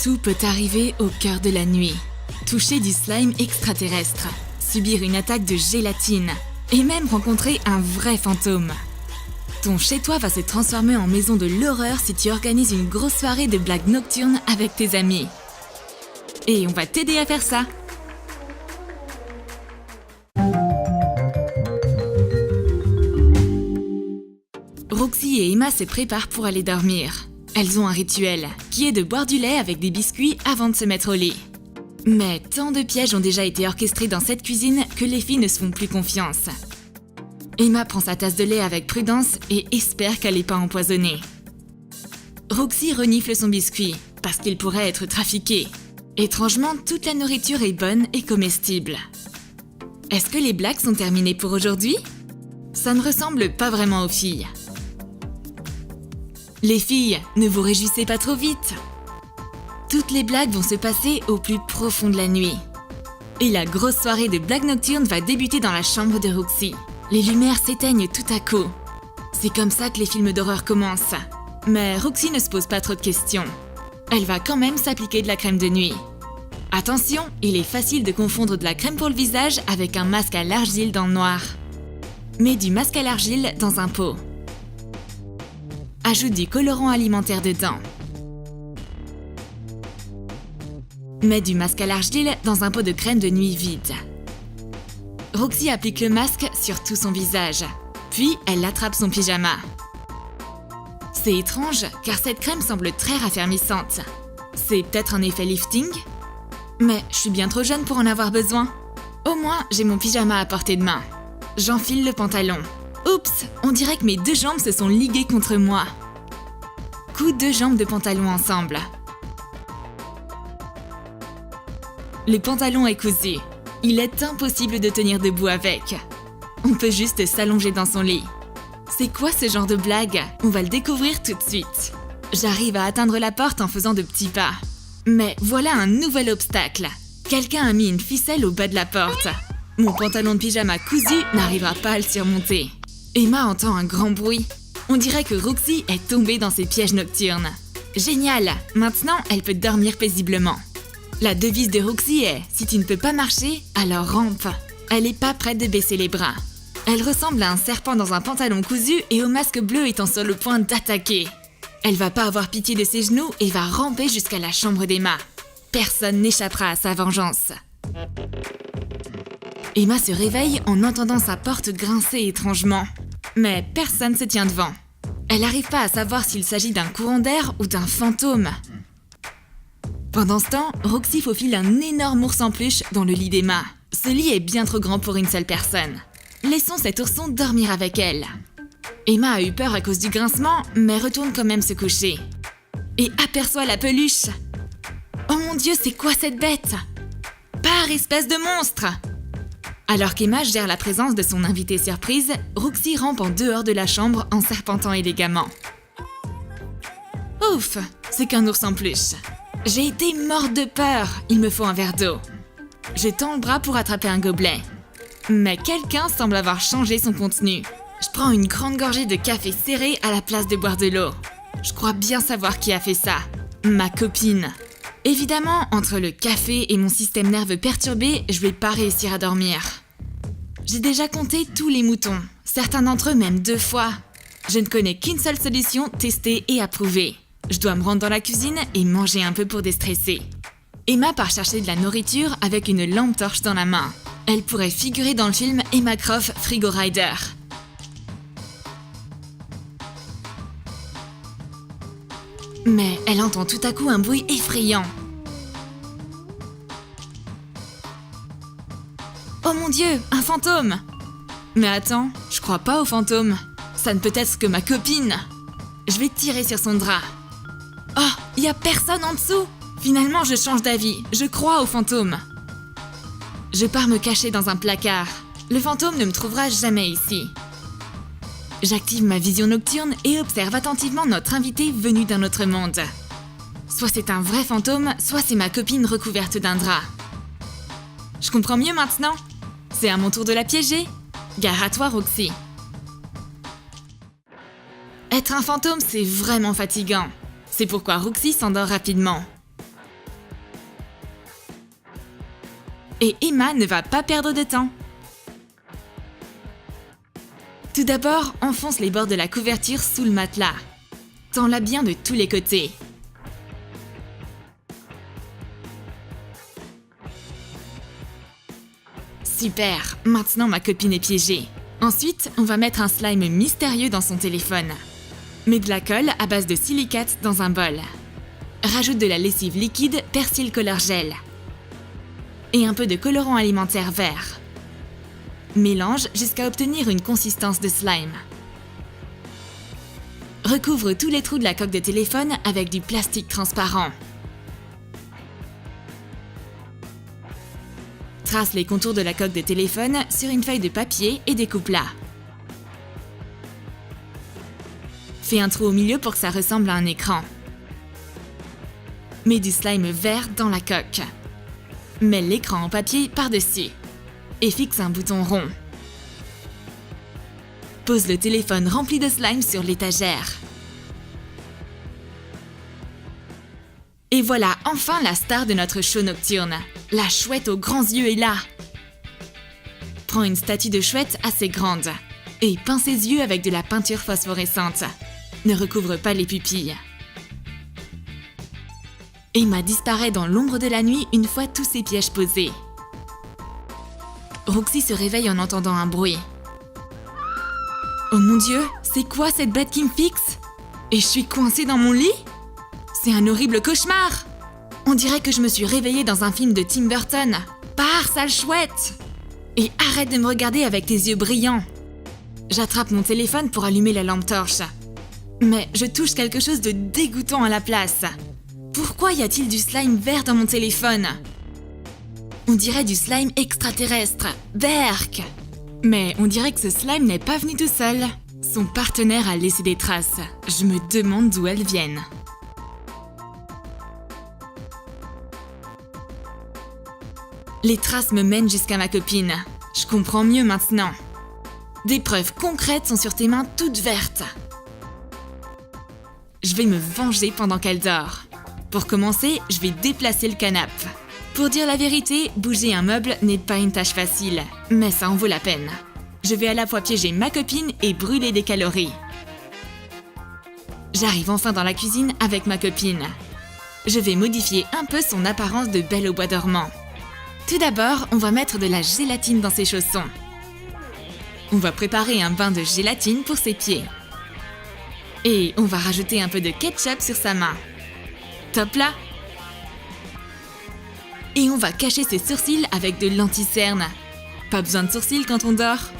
Tout peut arriver au cœur de la nuit. Toucher du slime extraterrestre, subir une attaque de gélatine et même rencontrer un vrai fantôme. Ton chez-toi va se transformer en maison de l'horreur si tu organises une grosse soirée de blagues nocturnes avec tes amis. Et on va t'aider à faire ça. Roxy et Emma se préparent pour aller dormir. Elles ont un rituel, qui est de boire du lait avec des biscuits avant de se mettre au lit. Mais tant de pièges ont déjà été orchestrés dans cette cuisine que les filles ne se font plus confiance. Emma prend sa tasse de lait avec prudence et espère qu'elle n'est pas empoisonnée. Roxy renifle son biscuit, parce qu'il pourrait être trafiqué. Étrangement, toute la nourriture est bonne et comestible. Est-ce que les blagues sont terminées pour aujourd'hui? Ça ne ressemble pas vraiment aux filles. Les filles, ne vous réjouissez pas trop vite. Toutes les blagues vont se passer au plus profond de la nuit. Et la grosse soirée de blagues nocturnes va débuter dans la chambre de Roxy. Les lumières s'éteignent tout à coup. C'est comme ça que les films d'horreur commencent. Mais Roxy ne se pose pas trop de questions. Elle va quand même s'appliquer de la crème de nuit. Attention, il est facile de confondre de la crème pour le visage avec un masque à l'argile dans le noir. Mets du masque à l'argile dans un pot. Ajoute du colorant alimentaire dedans. Mets du masque à l'argile dans un pot de crème de nuit vide. Roxy applique le masque sur tout son visage, puis elle attrape son pyjama. C'est étrange car cette crème semble très raffermissante. C'est peut-être un effet lifting? Mais je suis bien trop jeune pour en avoir besoin. Au moins, j'ai mon pyjama à portée de main. J'enfile le pantalon. Oups, on dirait que mes deux jambes se sont liguées contre moi. Couds deux jambes de pantalon ensemble. Le pantalon est cousu. Il est impossible de tenir debout avec. On peut juste s'allonger dans son lit. C'est quoi ce genre de blague? On va le découvrir tout de suite. J'arrive à atteindre la porte en faisant de petits pas. Mais voilà un nouvel obstacle. Quelqu'un a mis une ficelle au bas de la porte. Mon pantalon de pyjama cousu n'arrivera pas à le surmonter. Emma entend un grand bruit. On dirait que Roxy est tombée dans ses pièges nocturnes. Génial! Maintenant, elle peut dormir paisiblement. La devise de Roxy est « Si tu ne peux pas marcher, alors rampe ». Elle n'est pas prête de baisser les bras. Elle ressemble à un serpent dans un pantalon cousu et au masque bleu étant sur le point d'attaquer. Elle va pas avoir pitié de ses genoux et va ramper jusqu'à la chambre d'Emma. Personne n'échappera à sa vengeance. Emma se réveille en entendant sa porte grincer étrangement. Mais personne se tient devant. Elle n'arrive pas à savoir s'il s'agit d'un courant d'air ou d'un fantôme. Pendant ce temps, Roxy faufile un énorme ours en peluche dans le lit d'Emma. Ce lit est bien trop grand pour une seule personne. Laissons cet ourson dormir avec elle. Emma a eu peur à cause du grincement, mais retourne quand même se coucher. Et aperçoit la peluche. Oh mon Dieu, c'est quoi cette bête? Pars, espèce de monstre! Alors qu'Emma gère la présence de son invité surprise, Roxy rampe en dehors de la chambre en serpentant élégamment. Ouf, c'est qu'un ours en peluche. J'ai été morte de peur, il me faut un verre d'eau. Je tends le bras pour attraper un gobelet. Mais quelqu'un semble avoir changé son contenu. Je prends une grande gorgée de café serré à la place de boire de l'eau. Je crois bien savoir qui a fait ça. Ma copine. Évidemment, entre le café et mon système nerveux perturbé, je vais pas réussir à dormir. J'ai déjà compté tous les moutons, certains d'entre eux même 2 fois. Je ne connais qu'une seule solution testée et approuvée. Je dois me rendre dans la cuisine et manger un peu pour déstresser. Emma part chercher de la nourriture avec une lampe torche dans la main. Elle pourrait figurer dans le film Emma Croft Frigo Rider. Mais elle entend tout à coup un bruit effrayant. Oh mon Dieu, un fantôme! Mais attends, je crois pas au fantôme. Ça ne peut être que ma copine. Je vais tirer sur son drap. Oh, y a personne en dessous! Finalement, je change d'avis. Je crois au fantôme. Je pars me cacher dans un placard. Le fantôme ne me trouvera jamais ici. J'active ma vision nocturne et observe attentivement notre invité venu d'un autre monde. Soit c'est un vrai fantôme, soit c'est ma copine recouverte d'un drap. Je comprends mieux maintenant. C'est à mon tour de la piéger. Gare à toi, Roxy. Être un fantôme, c'est vraiment fatigant. C'est pourquoi Roxy s'endort rapidement. Et Emma ne va pas perdre de temps. Tout d'abord, enfonce les bords de la couverture sous le matelas. Tends-la bien de tous les côtés. Super, maintenant ma copine est piégée. Ensuite, on va mettre un slime mystérieux dans son téléphone. Mets de la colle à base de silicate dans un bol. Rajoute de la lessive liquide Persil Color Gel. Et un peu de colorant alimentaire vert. Mélange jusqu'à obtenir une consistance de slime. Recouvre tous les trous de la coque de téléphone avec du plastique transparent. Trace les contours de la coque de téléphone sur une feuille de papier et découpe-la. Fais un trou au milieu pour que ça ressemble à un écran. Mets du slime vert dans la coque. Mets l'écran en papier par-dessus. Et fixe un bouton rond. Pose le téléphone rempli de slime sur l'étagère. Et voilà enfin la star de notre show nocturne. La chouette aux grands yeux est là. Prends une statue de chouette assez grande et peins ses yeux avec de la peinture phosphorescente. Ne recouvre pas les pupilles. Emma disparaît dans l'ombre de la nuit une fois tous ses pièges posés. Roxy se réveille en entendant un bruit. Oh mon Dieu, c'est quoi cette bête qui me fixe? Et je suis coincée dans mon lit? C'est un horrible cauchemar! On dirait que je me suis réveillée dans un film de Tim Burton. Pars, sale chouette! Et arrête de me regarder avec tes yeux brillants. J'attrape mon téléphone pour allumer la lampe torche. Mais je touche quelque chose de dégoûtant à la place. Pourquoi y a-t-il du slime vert dans mon téléphone? On dirait du slime extraterrestre. Berk! Mais on dirait que ce slime n'est pas venu tout seul. Son partenaire a laissé des traces. Je me demande d'où elles viennent. Les traces me mènent jusqu'à ma copine. Je comprends mieux maintenant. Des preuves concrètes sont sur tes mains toutes vertes. Je vais me venger pendant qu'elle dort. Pour commencer, je vais déplacer le canapé. Pour dire la vérité, bouger un meuble n'est pas une tâche facile, mais ça en vaut la peine. Je vais à la fois piéger ma copine et brûler des calories. J'arrive enfin dans la cuisine avec ma copine. Je vais modifier un peu son apparence de belle au bois dormant. Tout d'abord, on va mettre de la gélatine dans ses chaussons. On va préparer un bain de gélatine pour ses pieds. Et on va rajouter un peu de ketchup sur sa main. Top là! Et on va cacher ses sourcils avec de l'anti-cerne. Pas besoin de sourcils quand on dort.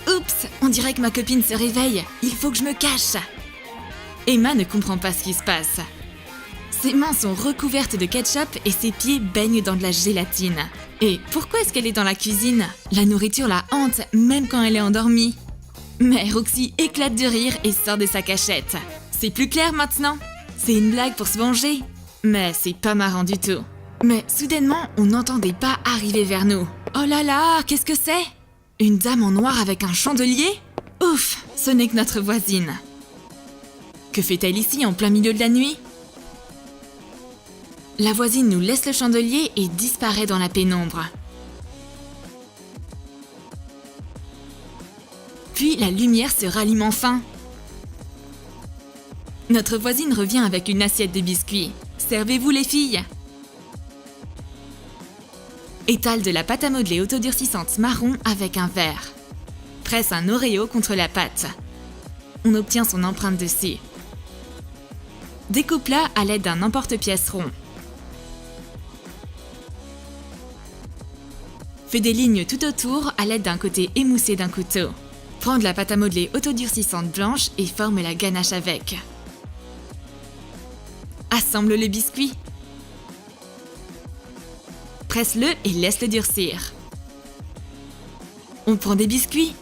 Oups, on dirait que ma copine se réveille. Il faut que je me cache. Emma ne comprend pas ce qui se passe. Ses mains sont recouvertes de ketchup et ses pieds baignent dans de la gélatine. Et pourquoi est-ce qu'elle est dans la cuisine? La nourriture la hante, même quand elle est endormie. Mais Roxy éclate de rire et sort de sa cachette. C'est plus clair maintenant? C'est une blague pour se venger? Mais c'est pas marrant du tout. Mais soudainement, on n'entendait pas arriver vers nous. Oh là là, qu'est-ce que c'est? Une dame en noir avec un chandelier? Ouf, ce n'est que notre voisine. Que fait-elle ici en plein milieu de la nuit? La voisine nous laisse le chandelier et disparaît dans la pénombre. Puis la lumière se rallume enfin. Notre voisine revient avec une assiette de biscuits. Servez-vous les filles! Étale de la pâte à modeler autodurcissante marron avec un verre. Presse un Oreo contre la pâte. On obtient son empreinte dessus. Découpe-la à l'aide d'un emporte-pièce rond. Fais des lignes tout autour à l'aide d'un côté émoussé d'un couteau. Prends de la pâte à modeler autodurcissante blanche et forme la ganache avec. Assemble le biscuit. Presse-le et laisse-le durcir. On prend des biscuits.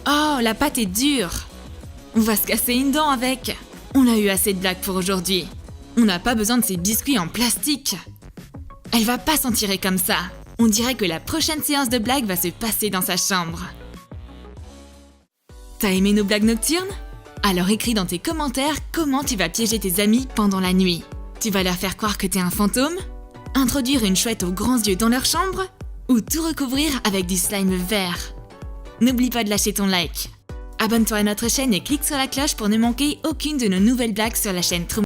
Oh, la pâte est dure. On va se casser une dent avec. On a eu assez de blagues pour aujourd'hui. On n'a pas besoin de ces biscuits en plastique. Elle va pas s'en tirer comme ça. On dirait que la prochaine séance de blagues va se passer dans sa chambre. T'as aimé nos blagues nocturnes? Alors écris dans tes commentaires comment tu vas piéger tes amis pendant la nuit. Tu vas leur faire croire que t'es un fantôme? Introduire une chouette aux grands yeux dans leur chambre? Ou tout recouvrir avec du slime vert? N'oublie pas de lâcher ton like. Abonne-toi à notre chaîne et clique sur la cloche pour ne manquer aucune de nos nouvelles blagues sur la chaîne True